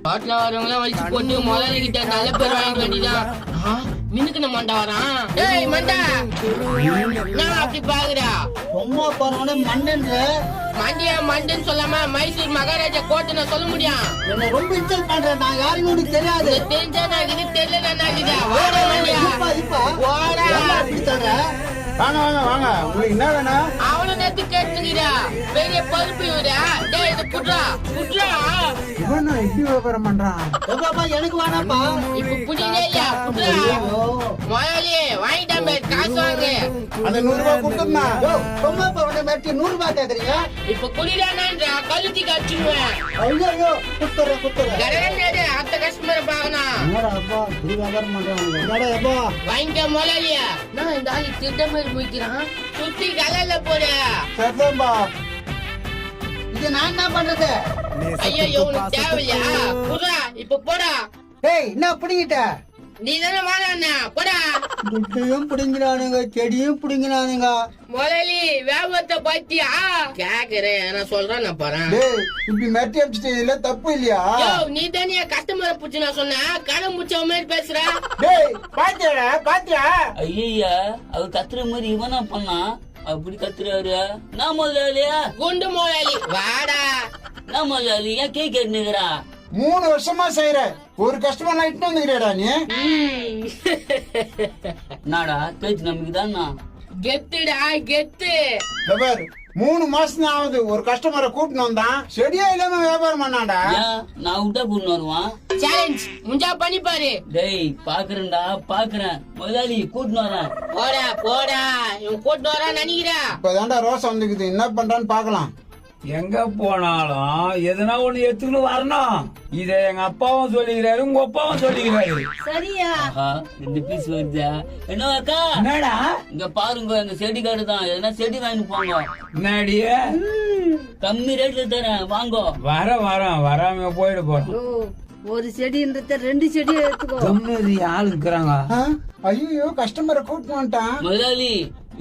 பாட்டுல வரவங்க வலிச்சு போட்டு முதல்ல கிட்ட நல்ல பேர் வாங்க வேண்டியதான். மினுக்குன மண்டா வரான். ஏய் மண்டா, நான் அப்படி பாக்குறா ரொம்ப போறவன மண்டன்ற மண்டியா மண்டன் சொல்லாம மைசூர் மகாராஜா கோட்டை சொல்ல முடியும். என்ன ரொம்ப இன்சல்ட் பண்ற. நான் யாருன்னு உனக்கு தெரியாது. தெரிஞ்சா நான் இது தெரியல நான் வாடா மண்டியா வாடா. அப்படி சொல்ற? வாங்க வாங்க வாங்க, உங்களுக்கு என்ன வேணும்? அவனை நேத்து கேட்டுக்கிறா பெரிய பருப்பு இவரா. டேய் இது புட்ரா புட்ரா. இவன் இப்படி வியாபாரம் பண்றான். எப்பா எனக்கு வேணாப்பா. இப்ப புடினே இல்லையா புட்ரா. முதலாளி வாங்கிட்டான் பேர் காசு வாங்கு. அந்த 100 ரூபாய் கொடுத்துமா? ரொம்ப போறவன மேட்டி 100 ரூபாய் கேக்குறீங்க? இப்ப குடிடானான்றா கழுத்தி காய்ச்சுவேன். ஐயோ குத்துற. கடனே அடுத்த கஸ்டமரை பாக்கணும். என்னடா அப்பா இப்படி வியாபாரம் பண்றாங்க? என்னடா அப்பா வாங்கிக்க முதலாளியா. நான் இந்த ஆளு திட்ட மாதிரி முடிக்கிறான். சுத்தி கலர்ல போடு. சரிதான்பா. இது நான் என்ன பண்றது? ஐயோ உனக்கு தேவையா? புடா இப்ப போடா. டேய் என்ன பிடிங்கிட்ட? நீ தானே வாடா போடா. துட்டையும் பிடிங்கினானுங்க, செடியும் பிடிங்கினானுங்க. முதலாளி வியாபாரத்தை பாத்தியா? கேக்குறேன் நான் சொல்றேன் நான் போறேன். டேய் இப்படி மெட்டி அடிச்சிட்டு இல்ல தப்பு இல்லையா? நீ தானே கஸ்டமரை புடிச்சு நான் சொன்னேன். கடை முடிச்ச மாதிரி பேசுற. டேய் பாத்தியா? ஐயா அவர் கத்துற மாதிரி இவனா பண்ணா அப்படி கத்துறாரு. நான் முதலாளியா குண்டு முதலாளி வாடா. நான் முதலாளி ஏன் கே கேட்டுக்கிறா? 3 வருஷமா செய்யற ஒரு கஸ்டமர் இட்டு வந்துக்கிறேடா நீ. நாடா பேச்சு நம்பிக்கை தானா? கெத்துடா கெத்து. பாரு 3 மாசம் தான் ஆகுது ஒரு கஸ்டமரை கூட்டின்னு வந்தான், செடியா இல்லாம வியாபாரம் பண்ணாடா. ஏன் நான் விட்டா கூட்டு வருவான்? சேலஞ்ச் முஞ்சா பண்ணி பாரு. டேய் பாக்குறேன்டா பாக்குறேன். முதலாளி கூட்டின்னு வரேன். போடா இவன் கூட்டு வரா நினைக்கிறா. இப்பதான்டா ரோசம் வந்துக்குது, என்ன பண்றான்னு பாக்கலாம். எங்க போனாலும் எதனா ஒண்ணு எடுத்துக்கிட்டு வரணும். இத எங்க அப்பாவும் சொல்லிக்கிறாரு, உங்க அப்பாவும் சொல்லிக்கிறாரு. சரியா? ஆஹா 2 பீஸ் வருதா? என்ன அக்கா? என்னடா இங்க பாருங்க இந்த செடி காடு தான். எதனா செடி வாங்கி போங்க. என்னடியே கம்மி ரேட்ல தரேன் வாங்கோ. வராம போயிட போறோம். ஓ, ஒரு செடின்றத 2 செடி எடுத்துக்கோ. கம்மி ஆளு இருக்கிறாங்க. ஐயோ கஸ்டமரை கூட்டின்னு வந்துட்டான். முதலாளி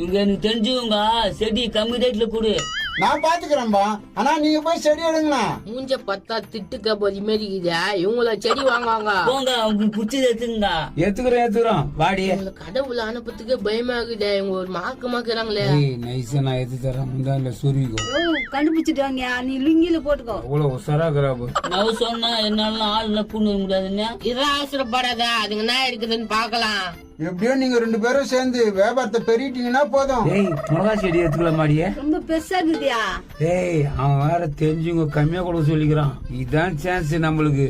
இங்க எனக்கு தெரிஞ்சவங்க செடி கம்மி ரேட்ல கொடு. நான் பாத்துக்கிறேன்பா, ஆனா நீங்க போய் செடி எடுங்கண்ணா. மூஞ்ச பத்தா திட்டுக்க போது மாரிக்குதா. இவங்கள செடி வாங்குவாங்க. போங்க உங்களுக்கு பிடிச்சது எடுத்துங்க. ஏத்துக்கிறோம் வாடி. கடவுள அனுப்பத்துக்கு பயமா இருக்குதா. இவங்க ஒரு மாக்குறாங்களே. நைஸா நான் எடுத்து தரேன். முந்தாண்ட சுருவிக்கும். ஓ, கண்டுபிடிச்சிட்டாங்க. நீ லுங்கில போட்டுக்கோ. அவ்வளவு உசராக்குறாப்பு. நான் சொன்னா என்னால ஆள்ல கூண்டு வர முடியாதுன்னு. இதான் அவசரப்படாதா. அதுங்க என்ன இருக்குதுன்னு பாக்கலாம். எப்படியோ நீங்க 2 பேரும் சேர்ந்து வியாபாரத்தை பெருகிட்டீங்கன்னா போதும். டேய் மிளகா செடி எடுத்துக்கலாம் மாடியே. ரொம்ப பெருசா இருக்குதியா? டேய் அவன் வேற தெரிஞ்சுங்க கம்மியா கூட சொல்லிக்கிறான். இதான் சான்ஸ் நம்மளுக்கு.